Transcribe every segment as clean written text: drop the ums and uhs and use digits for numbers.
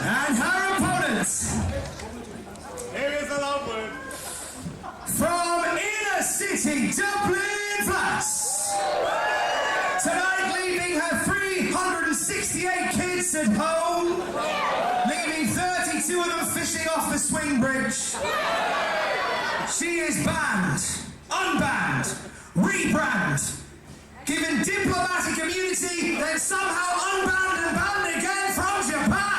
And her opponents, Here is a long word. from inner city Dublin Flats, tonight leaving her 368 kids at home, leaving 32 of them fishing off the swing bridge. She is banned, unbanned, rebrand, given diplomatic immunity, then somehow unbanned and banned again from Japan.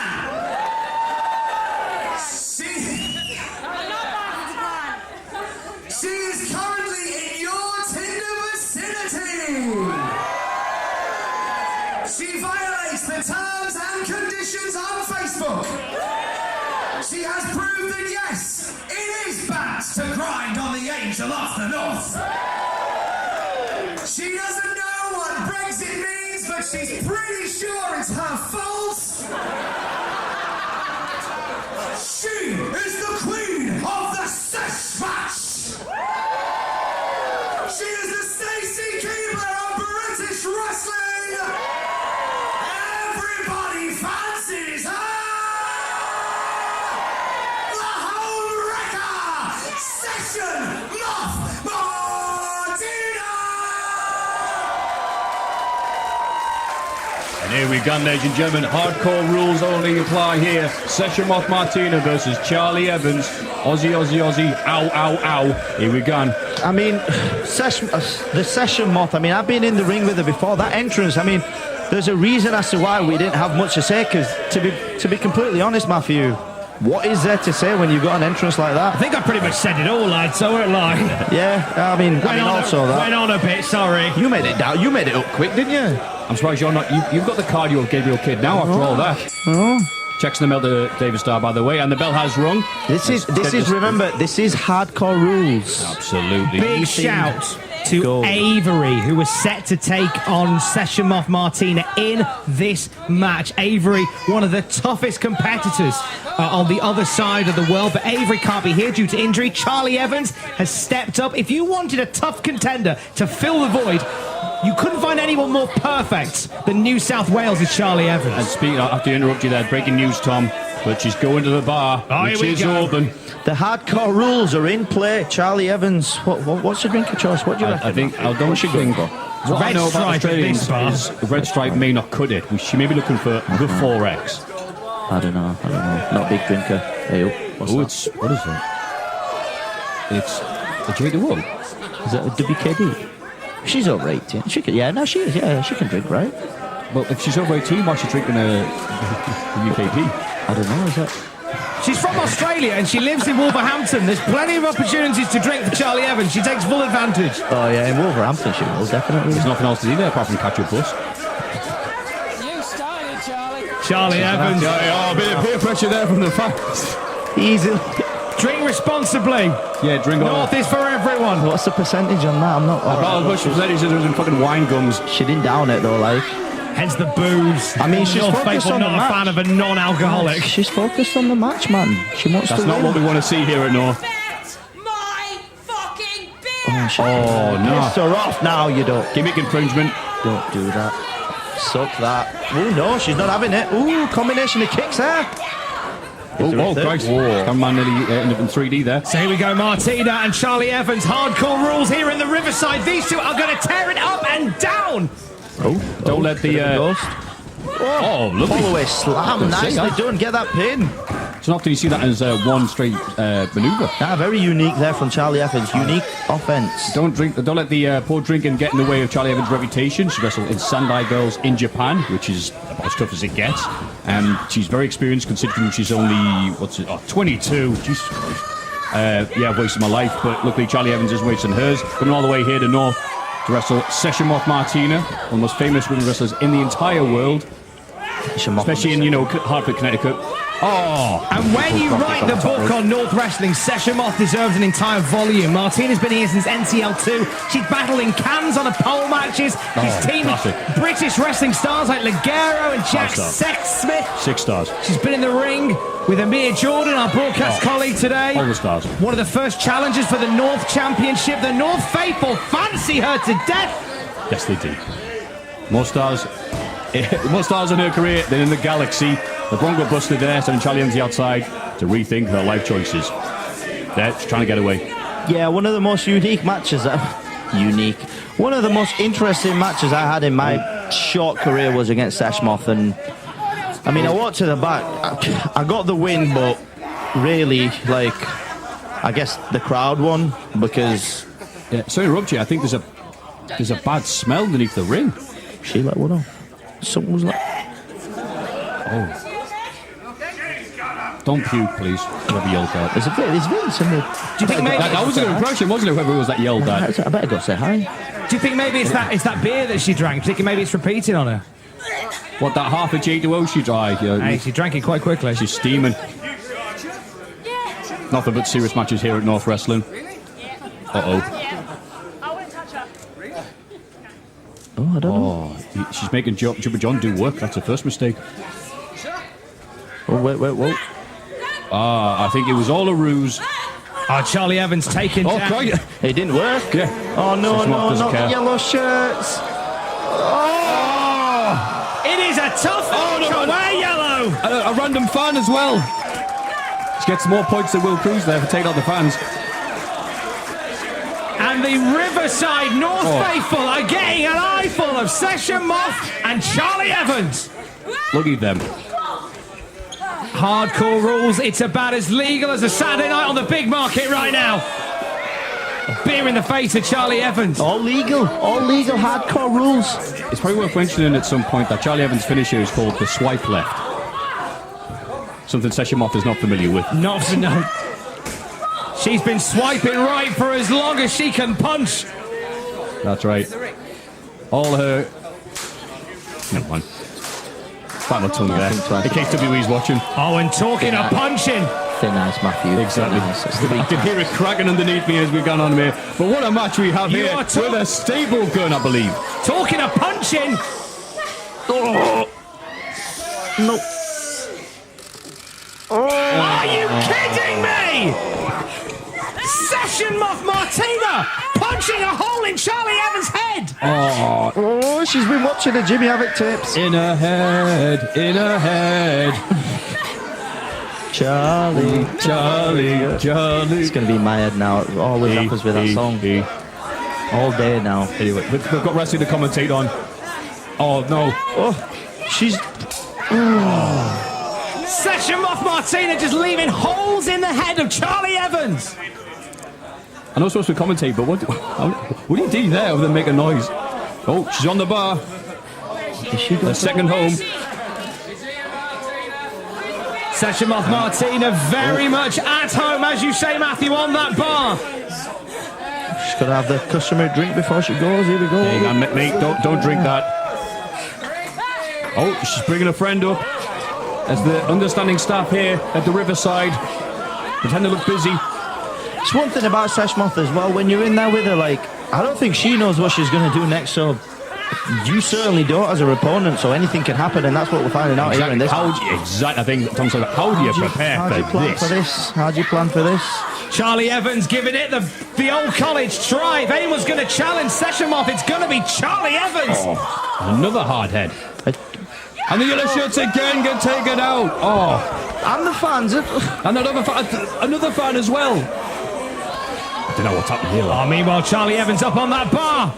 She is currently in your Tinder vicinity. She violates the terms and conditions on Facebook. She has proved that yes, it is bad to grind on the angel of the north. She doesn't know what Brexit means, but she's pretty sure it's her fault. She is the queen of the sesh match. She is the Stacey Keebler of British wrestling. Everybody fancies her. The home wrecker, Session Moth Martina. And here we go, ladies and gentlemen. Hardcore rules only apply here. Session Moth Martina versus Charli Evans. Aussie, Aussie, Aussie. Ow, ow, ow. Here we go. I mean, the Session Moth, I mean, I've been in the ring with her before. That entrance, I mean, there's a reason as to why we didn't have much to say, because to be completely honest, Matthew, what is there to say when you've got an entrance like that? I think I pretty much said it all, lads, so we're lying. Yeah, I mean also that. Went on a bit, sorry. You made it down. You made it up quick, didn't you? I'm surprised you're not. You've got the cardio of Gabriel Kidd now after all that. Oh. Checks the bell to David Starr, by the way, and the bell has rung. This is remember, this is hardcore rules. Absolutely. Big shout to Avery, who was set to take on Session Moth Martina in this match. Avery, one of the toughest competitors on the other side of the world, but Avery can't be here due to injury. Charli Evans has stepped up. If you wanted a tough contender to fill the void, you couldn't find anyone more perfect than New South Wales' Charli Evans. And speaking, I have to interrupt you there. Breaking news, Tom. But she's going to the bar, which is open. The hardcore rules are in play. Charli Evans, what's your drink of choice? What do you reckon? I think I don't think. What I know about Australians is Red Stripe may not cut it. She may be looking for the 4X. I don't know. Not a big drinker. Hey, what's that? What is it? It's a J2O. Is that a WKD? She's over 18. She can, she is. Yeah, she can drink, right? Well, if she's over 18, why is she drinking a UKD? I don't know. Is that? She's from Australia and she lives in Wolverhampton. There's plenty of opportunities to drink for Charli Evans. She takes full advantage. Oh yeah, in Wolverhampton she will definitely. There's nothing else to do there apart from catch a bus. You started, Charli. Charli Evans. Oh, a bit of peer pressure there from the fans. Easy. Drink responsibly. Yeah, drink all. North is for everyone. What's the percentage on that? I'm not. About as much percentage as there was in fucking wine gums. She didn't down it though, like. Hence the booze. I mean, she's focused on the match. Not a fan of a non-alcoholic. She's focused on the match, man. She wants to win. That's not what we want to see here at North. My fucking beer! Oh no! Piss her off now, you don't. Gimmick infringement. Don't do that. Suck that. Oh no, she's not having it. Ooh, combination of kicks there. Oh, Christ. Cameraman nearly ended up in 3D there. So here we go, Martina and Charli Evans. Hardcore rules here in the Riverside. These two are going to tear it up and down. Don't let the... ghost. Oh, lovely. Follow away slam. Nicely done. Get that pin. So often you see that as one straight manoeuvre. Very unique there from Charli Evans. Unique offense. Don't let the poor drinking get in the way of Charli Evans' reputation. She wrestled in Sendai Girls in Japan, which is about as tough as it gets. She's very experienced considering she's only 22. Jesus Christ. I've wasted my life, but luckily Charli Evans is wasting hers. Coming all the way here to North to wrestle Session Moth Martina, one of the most famous women wrestlers in the entire world, especially in Hartford, Connecticut. Oh. And when you write the book on North Wrestling, Session Moth deserves an entire volume. Martina's been here since NCL2. She's battling cans on her pole matches. She's teamed with British wrestling stars like Ligero and Jack Sexsmith. 6 stars. She's been in the ring with Amir Jordan, our broadcast colleague today. All the stars. One of the first challengers for the North Championship. The North faithful fancy her to death. Yes, they do. More stars in her career than in the galaxy. The Bronco Buster there, sending Charli on the outside to rethink her life choices. There, she's trying to get away. Yeah, one of the most unique matches. One of the most interesting matches I had in my short career was against Sesh Moth, and I mean, I walked to the back. I got the win, but really, like, I guess the crowd won because. Yeah, sorry to interrupt you. I think there's a bad smell underneath the ring. She let one off. Something was like. Oh. Don't puke, please. Whoever yelled out. There's Vince in the. Do you think maybe that was an impression, wasn't it? Whoever it was that yelled at. I better go say hi. Do you think maybe it's that beer that she drank? Do you think maybe it's repeating on her? What, that half a J2O she drank? Hey, she drank it quite quickly. She's steaming. Nothing but serious matches here at North Wrestling. Oh, I don't know. She's making Jubba John do work. That's her first mistake. Oh, wait. I think it was all a ruse. Oh, Charli Evans taking down. Cry. It didn't work. Yeah. Oh, no, not the yellow shirts. It is a tough one. Wear yellow. A random fan as well. She gets more points than Will Cruz there for taking out the fans. And the Riverside North faithful are getting an eyeful of Session Moth and Charli Evans. Look at them. Hardcore rules. It's about as legal as a Saturday night on the big market right now. A beer in the face of Charli Evans. All legal hardcore rules. It's probably worth mentioning at some point that Charli Evans' finisher is called the swipe left. Something Session Moth is not familiar with. No. She's been swiping right for as long as she can punch. That's right. All her... Never mind. Bite my tongue there. In case WWE's watching. Oh, and talking of punching. Thin ice, Matthew. Exactly. I can hear it cracking underneath me as we've gone on here. But what a match we have here with a stable gun, I believe. Talking of punching. Oh. No. Oh. Are you kidding me? Session Moth Martina punching a hole in Charli Evans' head. Oh, she's been watching the Jimmy Havoc tapes. In her head. Charli. It's going to be in my head now. It always happens with that song. All day now. Anyway, we've got wrestling to commentate on. Oh, no. Oh, she's... Session Moth Martina just leaving holes in the head of Charli Evans. I know I'm supposed to commentate, but what do you do there other than make a noise? Oh, she's on the bar. The second home. Session Moth Martina very much at home, as you say, Matthew, on that bar. She's got to have the customary drink before she goes. Here we go. Hang on, mate, don't drink that. Oh, she's bringing a friend up. As the understanding staff here at the Riverside pretend to look busy. It's one thing about Sesh Moth as well. When you're in there with her, like, I don't think she knows what she's going to do next. So you certainly don't as her opponent. So anything can happen, and that's what we're finding out here in this. I think Tom said, how do you prepare for this? How do you plan for this? Charli Evans giving it the old college try. If anyone's going to challenge Session Moth, it's going to be Charli Evans. Oh, another hard head. And the yellow shirts again get taken out. Oh, and the fans. And another fan as well. I don't know what's happening here. Oh, meanwhile, Charli Evans up on that bar.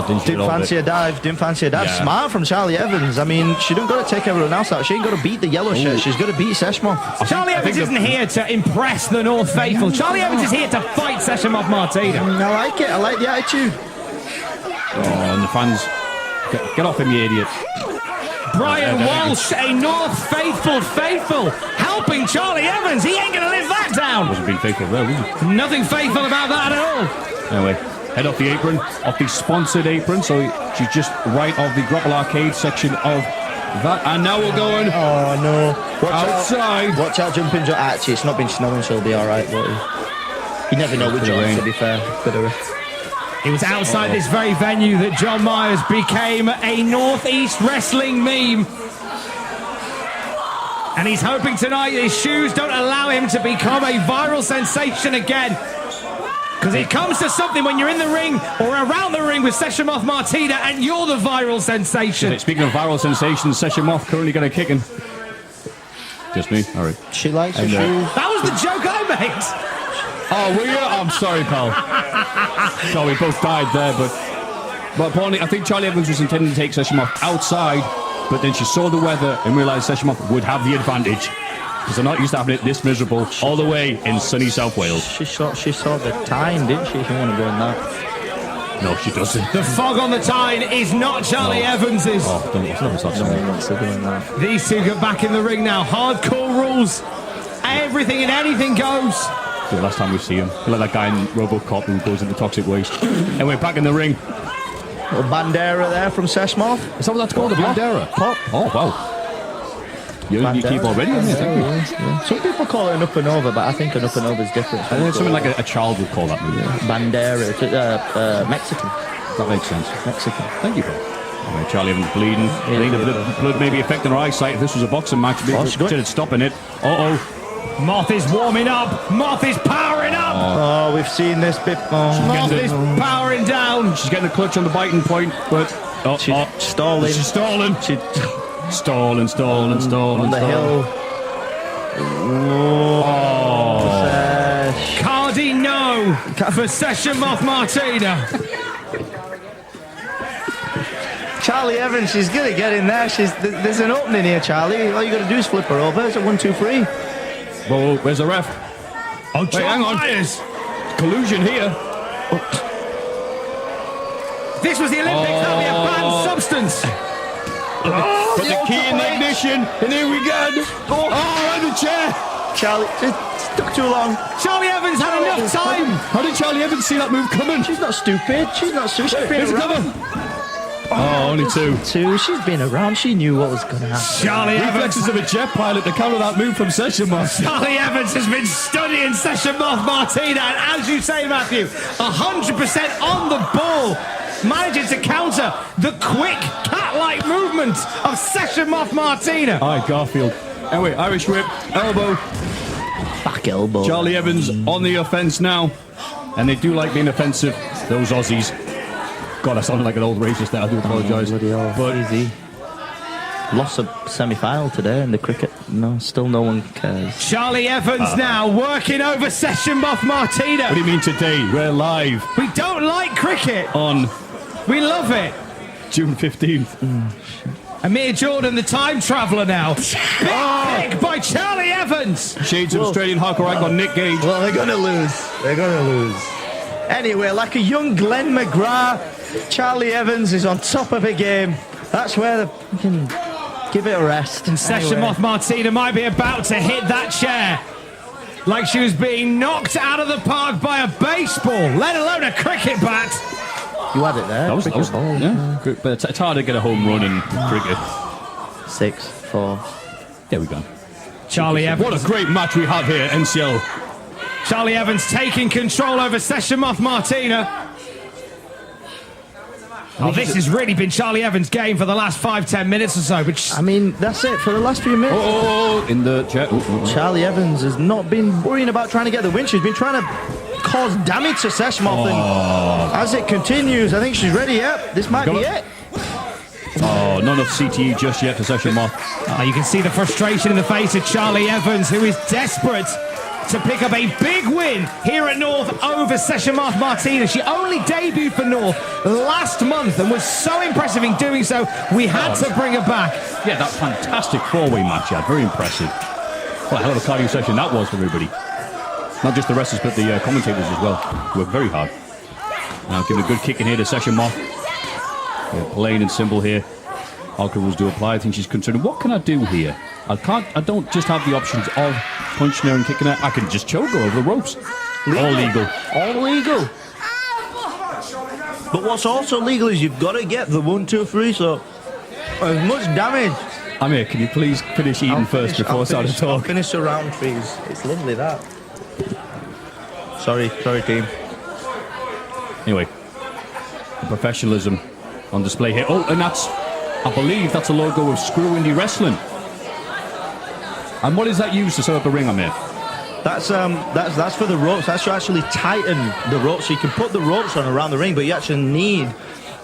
Didn't fancy a dive. Yeah. Smart from Charli Evans. I mean, she don't got to take everyone else out. She ain't got to beat the yellow shirt. She's got to beat Sesh Moth. Charli Evans isn't here to impress the North faithful. Charli Evans is here to fight Session Moth Martina. I like it. I like the attitude. Oh, and the fans... Get off him, you idiot. Brian Walsh, a North faithful, helping Charli Evans. He ain't going to live that down. Wasn't being faithful there, was he? Nothing faithful about that at all. Anyway, head off the apron, off the sponsored apron. So she's just right of the Grapple Arcade section of And now we're going Oh no! outside. Watch out, jumping. Actually, it's not been snowing, so it'll be all right. You never know with John. To be fair, It was outside this very venue that John Myers became a Northeast wrestling meme. And he's hoping tonight his shoes don't allow him to become a viral sensation again. Because it comes to something when you're in the ring or around the ring with Session Moth Martina and you're the viral sensation. Speaking of viral sensations, Session Moth currently got a kicking. Just me? All right. She likes her shoes. That was the joke I made. Oh, were you? I'm sorry, pal. So we both died there, but apparently I think Charli Evans was intending to take Session Moth outside, but then she saw the weather and realised Session Moth would have the advantage. Because they're not used to having it this miserable all the way in sunny South Wales. She saw the time, didn't she? If you want to go in that. No, she doesn't. The fog on the Tyne is not Charli Evans's. Oh, don't stop saying that. These two get back in the ring now. Hardcore rules. Everything and anything goes. The last time we see him. Like that guy in RoboCop who goes into toxic waste. And we're back in the ring. Little bandera there from Seshmoth. Is that what that's called? A bandera? Pop. Oh, wow. You keep already in there, yeah. Some people call it an up and over, but I think an up and over is different. I think something like a child would call that movie. Bandera. Mexican. That makes sense. Mexican. Thank you, Paul. Right, Charli Evans bleeding. I think the blood may be affecting her eyesight. If this was a boxing match, maybe considered stopping it. Uh-oh. Moth is warming up. Moth is powering up. Oh, we've seen this bit. Moth is powering down. She's getting a clutch on the biting point, but she's stalling. She's stalling. Stalling. On the hill. Oh. Cardi no for Session Moth Martina. Charli Evans, she's going to get in there. There's an opening here, Charli. All you got to do is flip her over. It's a 1, 2, 3. Whoa, where's the ref? Oh, wait, hang on. Myers. Collusion here. This was the Olympics. That'll be a banned substance. Put the key in the ignition, and here we go. Oh, and the chair. Charli, it took too long. Charli Evans had enough time. How did Charli Evans see that move coming? She's not stupid. She's been around. Oh, only two. She's been around. She knew what was going to happen. Charli Evans. Reflexes of a jet pilot to counter that move from Session Moth. Charli Evans has been studying Session Moth Martina, and as you say, Matthew, 100% on the ball. Managing to counter the quick cat-like movement of Session Moth Martina. Aye, Garfield. Anyway, Irish whip, elbow. Back elbow. Charli Evans on the offense now. And they do like being offensive, those Aussies. God, I sounded like an old racist there. I do apologise. But easy. Lost a semi-final today in the cricket. No, still no one cares. Charli Evans now working over Session Moth Martina. What do you mean today? We're live. We don't like cricket. On we love it. June 15th. Amir Jordan, the time traveller now. Big pick by Charli Evans. Shades of Australian hardcore icon Nick Gage. Well, they're going to lose. Anyway, like a young Glenn McGrath, Charli Evans is on top of her game. That's where the give it a rest. And Session Moth Martina might be about to hit that chair like she was being knocked out of the park by a baseball, let alone a cricket bat. You had it there. That was yeah. But it's hard to get a home run in cricket. 6, 4. There we go. Charli Evans. What a great match we have here, NCL. Charli Evans taking control over Session Moth Martina. Oh, this has really been Charli Evans' game for the last 5-10 minutes or so. But I mean, that's it for the last few minutes. In the chair. Charli Evans has not been worrying about trying to get the win. She's been trying to cause damage to Seshmoth. And as it continues, I think she's ready. Yep, this might be it. Oh, not enough CTE just yet for Session Moth. You can see the frustration in the face of Charli Evans, who is desperate to pick up a big win here at North over Session Moth Martina. She only debuted for North last month and was so impressive in doing so, we had to bring her back. Yeah, that fantastic four-way match, yeah, very impressive. What a hell of a cardio session that was for everybody. Not just the wrestlers, but the commentators as well. Worked very hard. Now giving a good kick in here to Session Moth. Yeah, plain and simple here. Hardcore rules do apply. I think she's concerned. What can I do here? I don't just have the options of punching her and kicking her. I can just choke her over the ropes. All legal. All legal. But what's also legal is you've got to get the 1, 2, 3. So as much damage Amir, can you please finish eating first before starting to talk? I'll finish the round trees. It's lovely, that. Sorry, team. Anyway, the professionalism on display here. Oh, and I believe that's a logo of Screw Indie Wrestling. And what is that used to set up the ring, Amir? That's for the ropes. That's to actually tighten the ropes. So you can put the ropes on around the ring, but you actually need,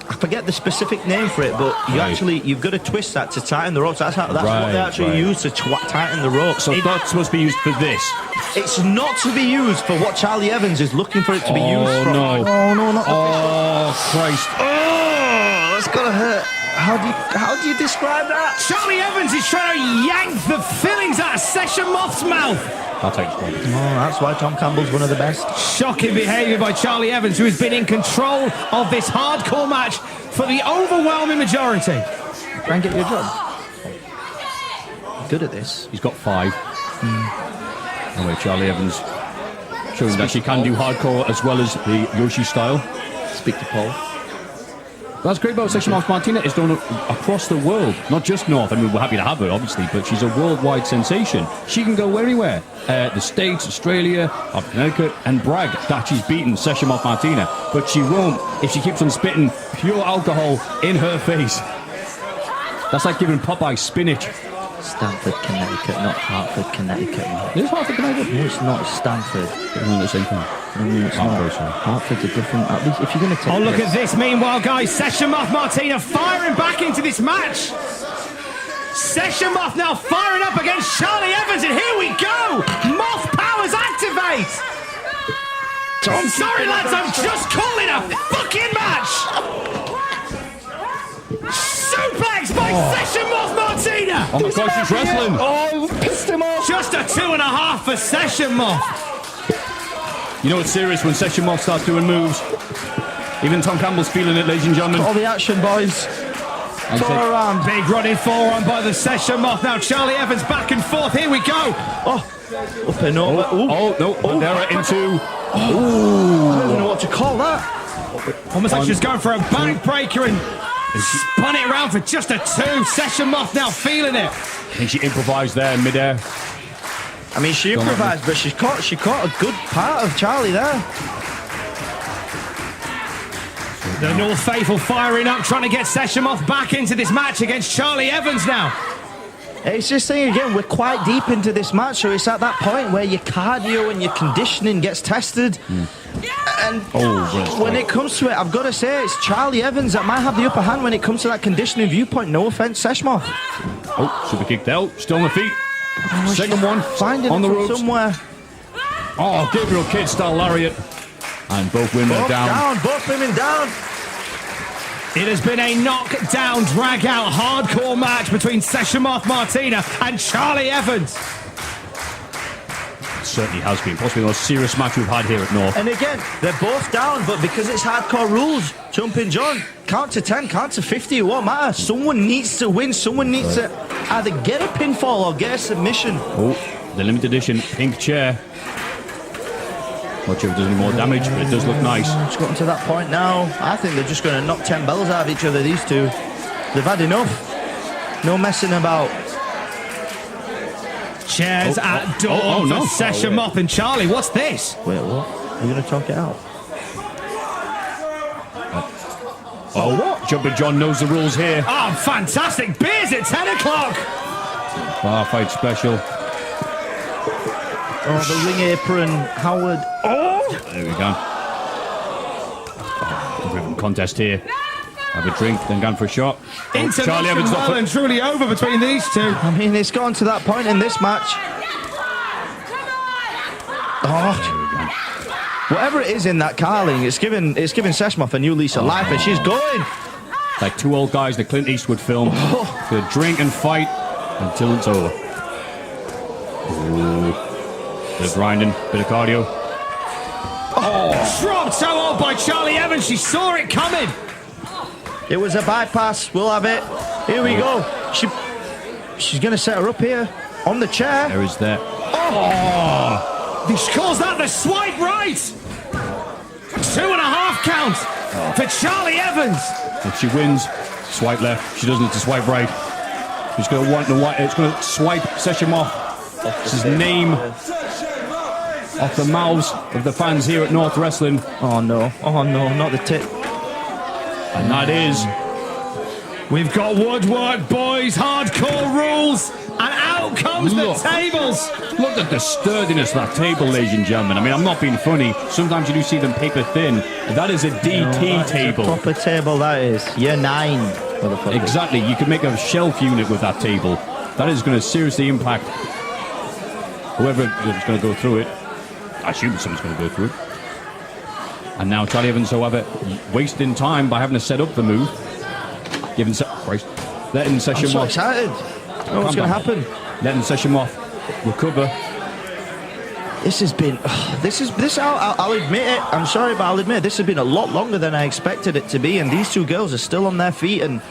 I forget the specific name for it, but you've got to twist that to tighten the ropes. That's what they actually use to tighten the ropes. So that's supposed to be used for this. It's not to be used for what Charli Evans is looking for it to be used for. No. Oh no, not Oh Christ! Oh, that's gotta hurt. How do you describe that? Charli Evans is trying to yank the fillings out of Session Moth's mouth. I'll take this. Oh, that's why Tom Campbell's one of the best. Shocking behaviour by Charli Evans, who has been in control of this hardcore match for the overwhelming majority. Try and get your job. Good at this. He's got 5. Anyway, Charli Evans showing that she can do hardcore as well as the Yoshi style. Speak to Paul. That's great about Session Moth Martina. It's done across the world, not just North. I mean, we're happy to have her, obviously, but she's a worldwide sensation. She can go anywhere. The States, Australia, Connecticut, and brag that she's beaten Session Moth Martina. But she won't if she keeps on spitting pure alcohol in her face. That's like giving Popeye spinach. Stamford, Connecticut, not Hartford, Connecticut. It is Hartford, Connecticut. No, it's not Stamford. They're the same thing. No, it's not. Hartford's a different. At least if you're going to take. Oh, look at this! Meanwhile, guys, Session Moth Martina firing back into this match. Session Moth now firing up against Charli Evans, and here we go! Moth powers activate. Sorry, lads, I'm just calling a fucking match. Suplex by Session Moth Martina. Oh my God, she's wrestling. Oh, pissed him off. Just a 2.5 for Session Moth. You know it's serious when Session Moth starts doing moves. Even Tom Campbell's feeling it, ladies and gentlemen. All the action, boys. Throw around. Big running forearm by the Session Moth. Now Charli Evans back and forth. Here we go. Oh, up and over. Oh no, Bandera into. I don't even know what to call that. Almost like she's going for a backbreaker and spun it around for just a 2. Session Moth now feeling it. I think she improvised there in midair. I mean, she improvised, but she caught a good part of Charli there. The North Faithful firing up, trying to get Session Moth back into this match against Charli Evans now. It's just saying again, we're quite deep into this match, so it's at that point where your cardio and your conditioning gets tested. And when it comes to it, I've got to say, it's Charli Evans that might have the upper hand when it comes to that conditioning viewpoint. No offense, Seshmoth. Oh, super kicked out, still on the feet. Second one, finding on the from ropes. somewhere. Oh, Gabriel Kidd style lariat. And both women are down. Both women down. It has been a knockdown, drag-out, hardcore match between Session Moth Martina and Charli Evans. It certainly has been. Possibly the most serious match we've had here at North. And again, they're both down, but because it's hardcore rules, Jumping John, count to 10, count to 50, it won't matter. Someone needs to win. Someone needs to either get a pinfall or get a submission. Oh, the limited edition pink chair. Not sure if it does any more damage, but it does look nice. It's gotten to that point now. I think they're just going to knock 10 bells out of each other, these two. They've had enough. No messing about. Chairs at dawn for Session Moth and Charli. What's this? Wait, what? Are you going to talk it out? Oh, what? Jumping John knows the rules here. Oh, fantastic. Beers at 10 o'clock. Bar fight special. Oh, the ring apron, Howard. Oh! There we go. Oh, contest here. Have a drink, then gone for a shot. Charli Evans well and truly over between these two. I mean, it's gone to that point in this match. Oh, whatever it is in that carling, it's giving Seshmoth a new lease of life, and she's going. Like two old guys, the Clint Eastwood film. Gonna drink and fight until it's over. Ooh. Bit of grinding, bit of cardio. Oh, dropped so hard by Charli Evans. She saw it coming. It was a bypass. We'll have it. Here we go. She's going to set her up here on the chair. There is that. Oh! She calls that the swipe right. 2.5 count for Charli Evans. If she wins, swipe left. She doesn't, it's a swipe right. He's going to want to. It's going to swipe Session off his name off the mouths of the fans here at North Wrestling. Oh no, not the tip. And that is. We've got woodwork, boys, hardcore rules, and out comes the tables. Look at the sturdiness of that table, ladies and gentlemen. I mean, I'm not being funny. Sometimes you do see them paper thin. That is a DT table. Proper table, that is. Year 9. Exactly. You can make a shelf unit with that table. That is going to seriously impact whoever is going to go through it. I assume someone's going to go through it. And now Charli Evans, however, wasting time by having to set up the move. Letting Session I'm so Moth. excited. What's going to happen? Letting Session Moth recover. This has been. I'll admit it. I'm sorry, but I'll admit this has been a lot longer than I expected it to be. And these two girls are still on their feet and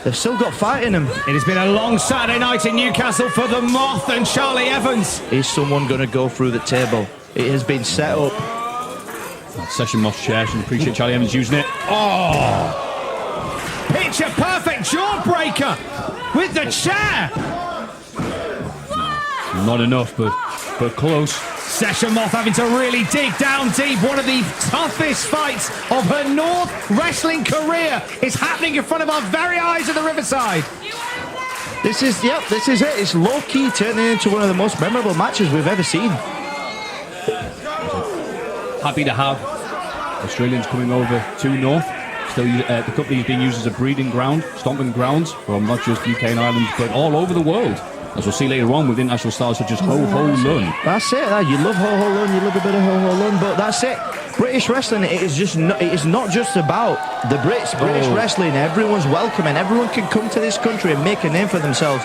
they've still got fight in them. It has been a long Saturday night in Newcastle for the Moth and Charli Evans. Is someone going to go through the table? It has been set up. Session Moth's chair. Should appreciate Charli Evans using it. Oh! Picture perfect jawbreaker with the chair. Not enough, but close. Session Moth having to really dig down deep. One of the toughest fights of her North Wrestling career is happening in front of our very eyes at the Riverside. This is it. It's low-key turning into one of the most memorable matches we've ever seen. Happy to have Australians coming over to North. Still, the company is being used as a breeding ground, stomping grounds from not just UK and Ireland, but all over the world. As we'll see later on with international stars such as Ho Ho Lun. That's it. You love Ho Ho Lun, you love a bit of Ho Ho Lun, but that's it. British wrestling, it is not just about the Brits. British wrestling, everyone's welcome and everyone can come to this country and make a name for themselves.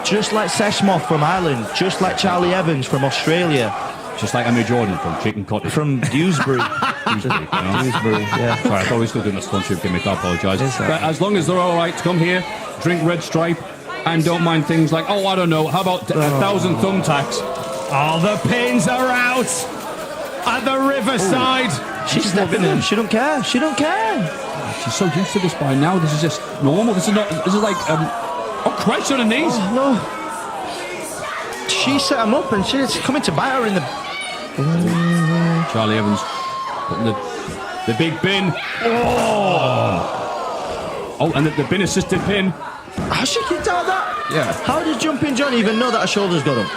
Just like Sesh Moth from Ireland, just like Charli Evans from Australia. Just like Emma Jordan from Chicken Cottage. From Dewsbury. Dewsbury, yeah. Sorry, I thought we were still doing the sponsorship gimmick. I apologise. But as long as they're all right to come here, drink Red Stripe, and don't mind things like, I don't know, how about 1,000 thumbtacks? Oh, the pins are out at the Riverside. She's stepping in. She don't care. She's so used to this by now. This is just normal. This is like, oh Christ, on her knees. Oh, no. She set him up and she's coming to bite her in the... Charli Evans putting the big bin. Oh, and the bin assisted pin. How she kicked out that? Yeah. How did Jumping John even know that her shoulders got up?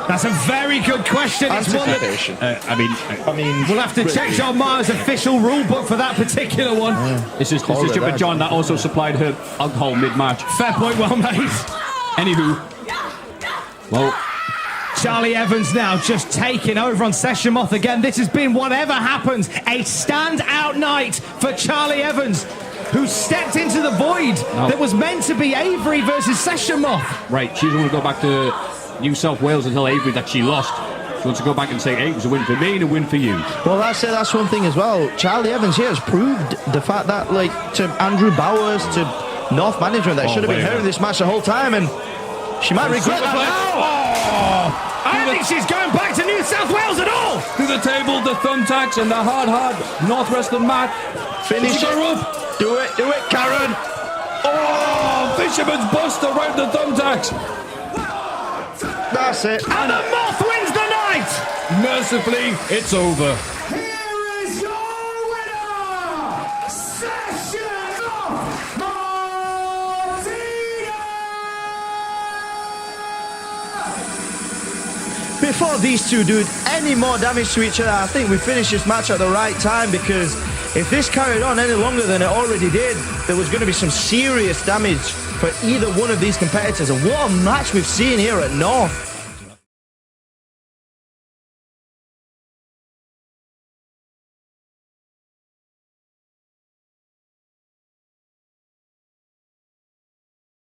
That's a very good question. It's one that, I mean, we'll have to check John Maher's official rule book for that particular one. This is Jumping John that also supplied her alcohol mid-match. Fair point, well made. Anywho, well, Charli Evans now just taking over on Session Moth again. This has been, whatever happens, a standout night for Charli Evans, who stepped into the void that was meant to be Avery versus Session Moth. Right, she doesn't want to go back to New South Wales and tell Avery that she lost. She wants to go back and say, hey, it was a win for me and a win for you. Well, that's one thing as well. Charli Evans here has proved the fact that, like, to Andrew Bowers, to North management, that should have been her in this match the whole time, and she might regret that now. I don't think she's going back to New South Wales at all. To the table, the thumbtacks, and the hard North Wrestling mat. Finish her up. Do it, Karen. Oh, Fisherman's Buster right the thumbtacks. That's it. And the Moth wins the night. Mercifully, it's over. Here is your winner, Session Martina! Before these two do any more damage to each other, I think we finished this match at the right time, because if this carried on any longer than it already did, there was going to be some serious damage for either one of these competitors. And what a match we've seen here at North.